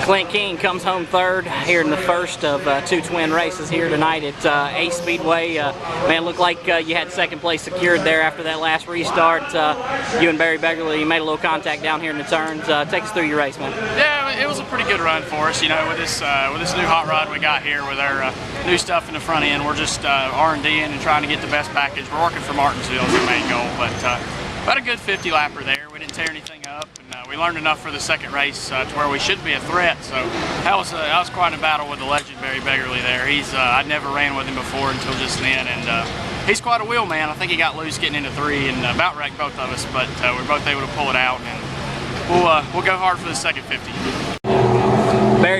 Clint King comes home third here in the first of two twin races here tonight at Ace Speedway. Man, looked like you had second place secured there after that last restart. You and Beggarly made a little contact down here in the turns. Take us through your race, man. Yeah, it was a pretty good run for us. You know, with this new hot rod we got here with our new stuff in the front end, we're just R&D'ing and trying to get the best package. We're working for Martinsville as the main goal, but about a good 50 lapper there. We didn't tear anything up, and we learned enough for the second race to where we should be a threat. So that was quite a battle with the legendary Beggarly there. I'd never ran with him before until just then, and he's quite a wheel man. I think he got loose getting into 3 and about wrecked both of us, but we were both able to pull it out, and we'll go hard for the second 50.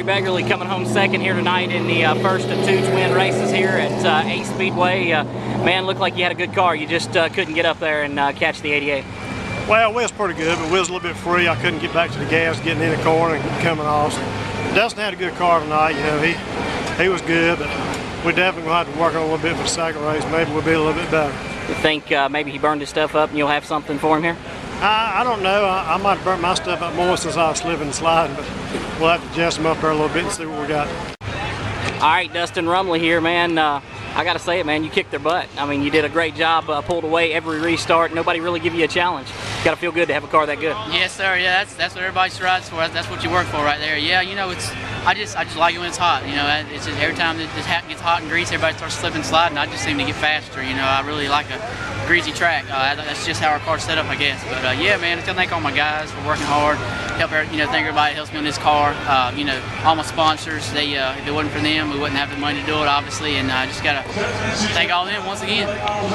Beggarly coming home second here tonight in the first of two twin races here at Ace Speedway. Man, looked like you had a good car. You just couldn't get up there and catch the 88. Well, we was pretty good, but we was a little bit free. I couldn't get back to the gas, getting in the corner and coming off. So Dustin had a good car tonight. You know, he was good, but we definitely will have to work on a little bit for the second race. Maybe we'll be a little bit better. You think maybe he burned his stuff up and you'll have something for him here? I don't know. I might have burnt my stuff up more since I was slipping and sliding, but we'll have to adjust them up there a little bit and see what we got. All right, Dustin Rumley here, man. I got to say it, man, you kicked their butt. I mean, you did a great job, pulled away every restart. Nobody really give you a challenge. Got to feel good to have a car that good. Yes, sir. Yeah, that's what everybody strives for. That's what you work for right there. Yeah, you know, I just like it when it's hot. You know, it's just every time it gets hot and greasy, everybody starts slipping and sliding. I just seem to get faster. You know, I really like a greasy track. That's just how our car's set up, I guess. But yeah, man, I still thank all my guys for working hard. Thank everybody that helps me on this car. You know, all my sponsors. If it wasn't for them, we wouldn't have the money to do it, obviously. And I just gotta thank all of them once again.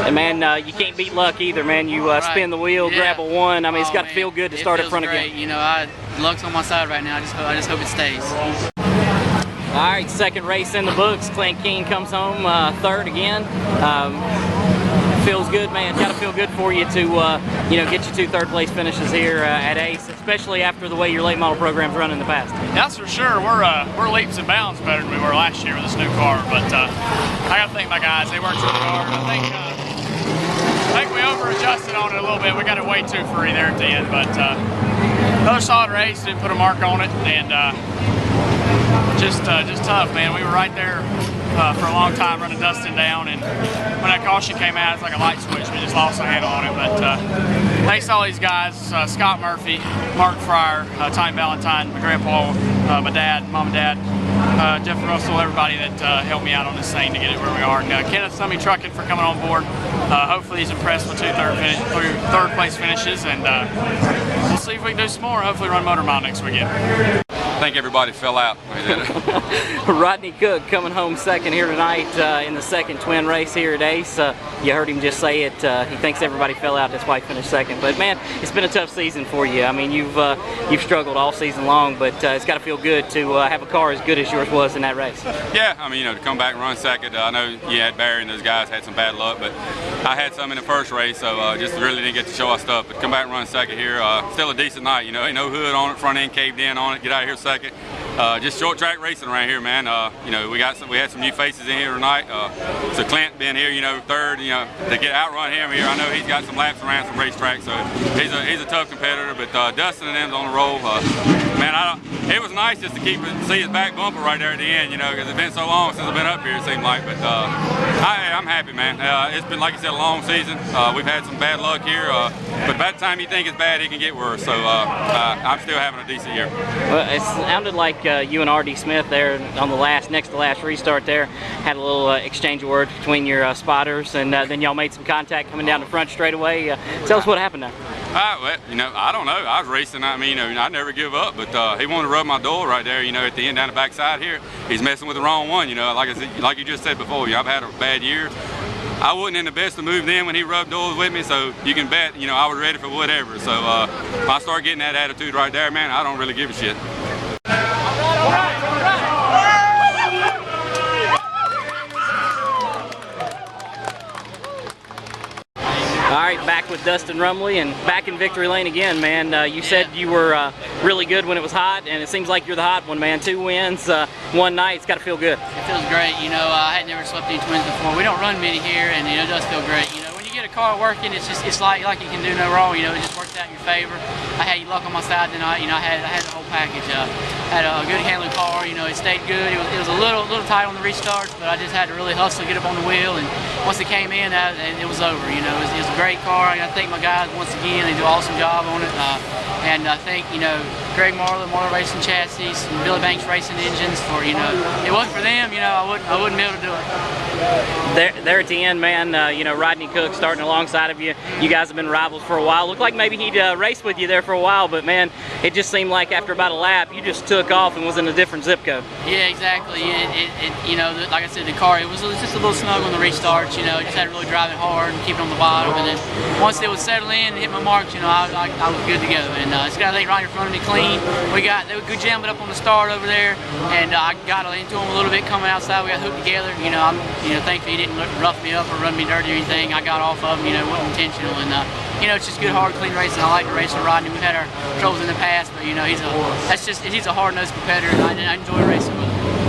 And man, you can't beat luck either, man. You spin the wheel, grab a one. I mean, it's got to feel good to start in front great. again. You know, luck's on my side right now. I just hope it stays. All right, second race in the books. Clint King comes home third again. Feels good, man. Got to feel good for you to you know, get you 2 third place finishes here at Ace, especially after the way your late model program's run in the past. That's for sure. We're leaps and bounds better than we were last year with this new car, but I got to thank my guys. They worked really hard. I think we over-adjusted on it a little bit. We got it way too free there at the end, but another solid race. Didn't put a mark on it, and just tough, man. We were right there for a long time running Dustin down, and when that caution came out, it's like a light switch. We just lost the handle on it, but thanks to all these guys, Scott Murphy, Mark Fryer, Tommy Valentine, my grandpa, my dad, mom and dad, Jeff Russell, everybody that helped me out on this thing to get it where we are. And Kenneth Summy Trucking for coming on board. Hopefully he's impressed with 2 third place finishes, and we'll see if we can do some more. Hopefully run Motor Mile next weekend. I think everybody fell out. Rodney Cook coming home second here tonight in the second twin race here at Ace. You heard him just say it. He thinks everybody fell out. That's why he finished second. But man, it's been a tough season for you. I mean, you've struggled all season long, but it's got to feel good to have a car as good as yours was in that race. Yeah, I mean, you know, to come back and run second. I know you had Barry and those guys had some bad luck, but I had some in the first race, so just really didn't get to show our stuff. But come back and run second here, still a decent night. You know, ain't no hood on it, front end caved in on it. Get out of here second. Just short track racing around here, man. You know, we had some new faces in here tonight. So Clint being here, you know, third, you know, to get outrun him here. I know he's got some laps around some racetracks, so he's a tough competitor. But Dustin and them's on the roll. Man, it was nice just to see his back bumper right there at the end, you know, because it's been so long since I've been up here, it seemed like. But I'm happy, man. It's been, like you said, a long season. We've had some bad luck here, but by the time you think it's bad, it can get worse. So I'm still having a decent year. Well, it sounded like you and R.D. Smith there on the next to last restart there had a little exchange of words between your spotters, and then y'all made some contact coming down the front straightaway. Tell us what happened now. Well, you know, I don't know. I was racing. I mean, you know, I never give up, but he wanted to rub my door right there. You know, at the end down the backside here, he's messing with the wrong one. You know, like I said, like you just said before, you know, I've had a bad year. I wasn't in the best of move then when he rubbed doors with me, so you can bet, you know, I was ready for whatever. So if I start getting that attitude right there, man, I don't really give a shit. All right, back with Dustin Rumley and back in victory lane again, man. You said you were really good when it was hot, and it seems like you're the hot one, man. 2 wins, one night. It's got to feel good. It feels great. You know, I had never swept any twins before. We don't run many here, and you know, it does feel great. You know, when you get a car working, it's like you can do no wrong. You know, it just works out in your favor. I had luck on my side tonight. You know, I had the whole package. Had a good handling car. You know, it stayed good. It was a little tight on the restarts, but I just had to really hustle, get up on the wheel, and once it came in, it was over. You know, it was a great car. I thank my guys once again. They do an awesome job on it. And I think, you know, Greg Marler Racing Chassis, and Billy Banks Racing Engines for, you know, it wasn't for them, you know, I wouldn't be able to do it. There at the end, man, you know, Rodney Cook starting alongside of you. You guys have been rivals for a while. Looked like maybe he'd raced with you there for a while, but man, it just seemed like after about a lap, you just took off and was in a different zip code. Yeah, exactly. You know, like I said, the car, it was just a little snug on the restarts, you know, just had to really drive it hard and keep it on the bottom, and then once it would settle in and hit my marks, you know, I was good to go. And it's got, I think, right in front of me clean. They were good jamming up on the start over there, and I got into them a little bit coming outside. We got hooked together. You know, thankfully he didn't rough me up or run me dirty or anything. I got off of him. You know, it wasn't intentional. And you know, it's just good, hard, clean racing. I like to race with Rodney. We've had our troubles in the past, but you know, he's a hard-nosed competitor, and I enjoy racing with him.